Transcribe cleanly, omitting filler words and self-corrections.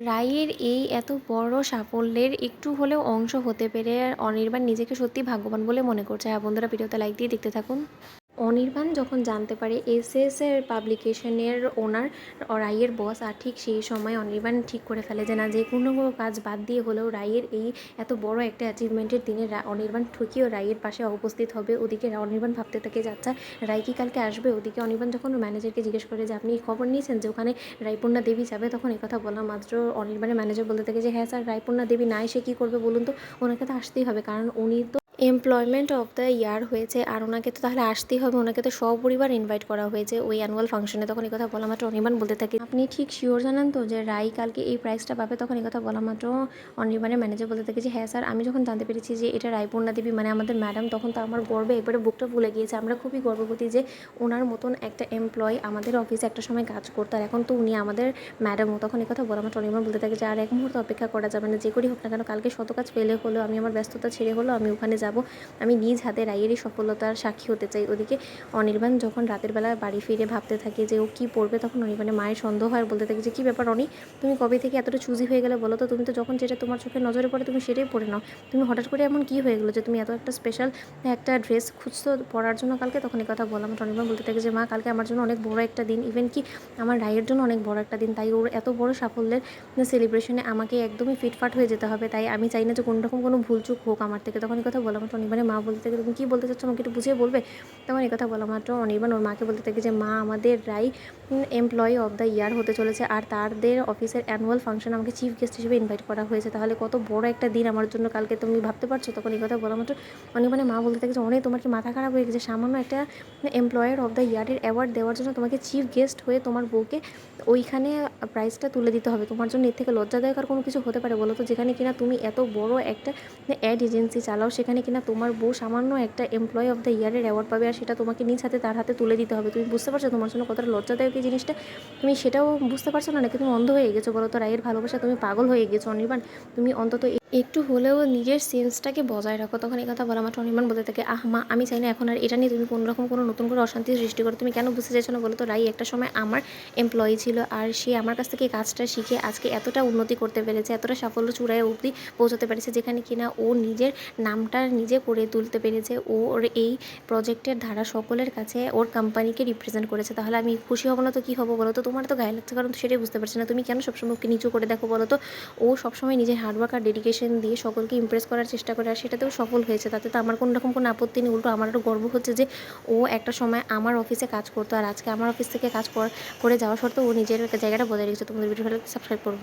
রাইয়ের এই এত বড় সাফল্যের একটু হলেও অংশ হতে পেরে অনির্বাণ নিজেকে সত্যিই ভাগ্যবান বলে মনে করছে। হ্যাঁ বন্ধুরা, ভিডিওতে লাইক দিয়ে দেখতে থাকুন। অনির্বাণ যখন জানতে পারে এসএস এর পাবলিকেশনের ওনার রাইয়ের বস, আর ঠিক সেই সময় অনির্বাণ ঠিক করে ফেলে যে না, যে কোনো কাজ বাদ দিয়ে হলেও রাইয়ের এই এত বড় একটা অ্যাচিভমেন্টের দিনে অনির্বাণ ঠকিও রাইয়ের পাশে উপস্থিত হবে। ওদিকে অনির্বাণ ভাবতে থাকে যে আচ্ছা, রাই কি কালকে আসবে। ওদিকে অনির্বাণ যখন ম্যানেজারকে জিজ্ঞেস করে যে আপনি খবর নিয়েছেন যে ওখানে রায়পূর্ণা দেবী যাবে, তখন এই কথা বলা মাত্র অনির্বাণের ম্যানেজার বলতে থাকে যে হ্যাঁ স্যার, রায়পূর্ণা দেবী না এসে কী করবে বলুন তো, ওনাকে তো আসতেই হবে, কারণ উনি তো এমপ্লয়মেন্ট অফ দ্য ইয়ার হয়েছে, আর ওনাকে তো তাহলে আসতেই হবে, ওনাকে তো সপরিবার ইনভাইট করা হয়েছে ওই অ্যানুয়াল ফাংশনে। তখন এই কথা বলা মাত্র অনির্বাণ বলতে থাকে আপনি ঠিক শিওর জানেন তো যে রাই কালকে এই প্রাইজটা পাবে। তখন এই কথা বলা মাত্র অনির্বাণের ম্যানেজার বলতে থাকে যে হ্যাঁ স্যার, আমি যখন জানতে পেরেছি যে এটা রায়পূর্ণা দেবী মানে আমাদের ম্যাডাম, তখন তো আমার গর্বে এবারে বুকটা ফুলে গিয়েছে। আমরা খুবই গর্ববতী যে ওনার মতন একটা এমপ্লয় আমাদের অফিসে একটা সময় কাজ করতো, আর এখন তো উনি আমাদের ম্যাডামও। তখন এই কথা বলা মাত্র অনির্বাণ বলতে থাকে যে আর এক মুহূর্তে অপেক্ষা করা যাবে না, যে করেই হোক না কেন কালকে শত কাজ পেলে হলেও আমি আমার ব্যস্ততা ছেড়ে হলেও আমি ওখানে যাব, আমি নিজ হাতে রাইয়েরই সফলতার সাক্ষী হতে চাই। ওদিকে অনির্বাণ যখন রাতের বেলা বাড়ি ফিরে ভাবতে থাকে যে ও কী পড়বে, তখন অনির্বাণের মায়ের সন্দেহ হয়, বলতে থাকে যে কী ব্যাপার অনি, তুমি কবে থেকে এতটা চুজি হয়ে গেলে বলো তো, তুমি তো যখন যেটা তোমার চোখে নজরে পড়ে তুমি সেটাই পড়ে নাও, তুমি হঠাৎ করে এমন কী হয়ে গেলো যে তুমি এত একটা স্পেশাল একটা ড্রেস খুঁজছো পরার জন্য কালকে। তখন এই কথা বললাম, অনির্বাণ বলতে থাকে যে মা, কালকে আমার জন্য অনেক বড় একটা দিন, ইভেন কি আমার রাইয়ের জন্য অনেক বড় একটা দিন, তাই ওর এত বড় সাফল্যের সেলিব্রেশনে আমাকে একদমই ফিটফাট হয়ে যেতে হবে, তাই আমি চাই না যে কোনোরকম কোনো ভুলচুক হোক আমার থেকে। তখন এই কথা বলা মাত্র অনির্বাণের মা বলতে থাকে তুমি কী বলতে চাচ্ছ, আমাকে একটু বুঝিয়ে বলবে। তখন এই কথা বলা মাত্র অনির্বাণ ওর মাকে বলতে থাকে যে মা, আমাদের রাই এমপ্লয়ি অফ দ্য ইয়ার হতে চলেছে, আর তাদের অফিসের অ্যানুয়াল ফাংশন আমাকে চিফ গেস্ট হিসেবে ইনভাইট করা হয়েছে, তাহলে কত বড় একটা দিন আমার জন্য কালকে, তুমি ভাবতে পারছো। তখন এই কথা বলা মাত্র অনির্বাণের মা বলতে থাকে যে অনেক তোমার কি মাথা খারাপ হয়ে গেছে, সামান্য একটা এমপ্লয়ার অফ দ্য ইয়ারের অ্যাওয়ার্ড দেওয়ার জন্য তোমাকে চিফ গেস্ট হয়ে তোমার বউকে ওইখানে প্রাইজটা তুলে দিতে হবে। তোমার জন্য এর থেকে লজ্জাদায়ক আর কোনো কিছু হতে পারে বলো তো, যেখানে কিনা তুমি এত বড় একটা অ্যাড এজেন্সি চালাও, সেখানে কিনা তোমার বউ সামান্য একটা এমপ্লয়ি অফ দ্য ইয়ারের অ্যাওয়ার্ড পাবে, আর সেটা তোমাকে নিজ হাতে তার হাতে তুলে দিতে হবে। তুমি বুঝতে পারছো তোমার জন্য কতটা লজ্জাদায়ক এই জিনিসটা, তুমি সেটাও বুঝতে পারছো না, নাকি তুমি অন্ধ হয়ে গেছো বলো তো, রায়ের ভালোবাসা তুমি পাগল হয়ে গেছো অনির্বাণ, তুমি অন্তত একটু হলেও নিজের সেন্সটাকে বজায় রাখো। তখন এই কথা বলা মাত্র অনির্বাণ বলতে থাকে আহ মা, আমি চাই না এখন আর এটা নিয়ে তুমি কোনো রকম কোনো নতুন করে অশান্তি সৃষ্টি করো। তুমি কেন বুঝতে চাইছো না বলো তো, রাই একটা সময় আমার এমপ্লয়ি ছিল, আর সে আমার কাছ থেকে কাজটা শিখে আজকে এতটা উন্নতি করতে পেরেছে, এতটা সাফল্য চূড়ায় অবধি পৌঁছাতে পেরেছে, যেখানে কিনা ও নিজের নামটা নিজে করে তুলতে পেরেছে। ওর এই প্রজেক্টের ধারা সকলের কাছে ওর কোম্পানিকে রিপ্রেজেন্ট করেছে। তাহলে আমি খুশি হব না তো কী হবো বলো তো, তোমার তো গায়ে লাগছে, কারণ সেটাই বুঝতে পারছি না তুমি কেন সবসময় ওকে নিচু করে দেখো বলো তো। ও সবসময় নিজের হার্ডওয়ার্ক আর ডেডিকেশন দিয়ে সকলকে ইমপ্রেস করার চেষ্টা করে, আর সেটাতেও সফল হয়েছে, তাতে তো আমার কোনো রকম কোনো আপত্তি নেই। উল্টো আমার আরও গর্ব হচ্ছে যে ও একটা সময় আমার অফিসে কাজ করতো, আর আজকে আমার অফিস থেকে কাজ করে যাওয়া সত্ত্বেও ও নিজের জায়গাটা বজায় রেখেছে। তোমাদের ভিডিও ভালো সাবস্ক্রাইব করো।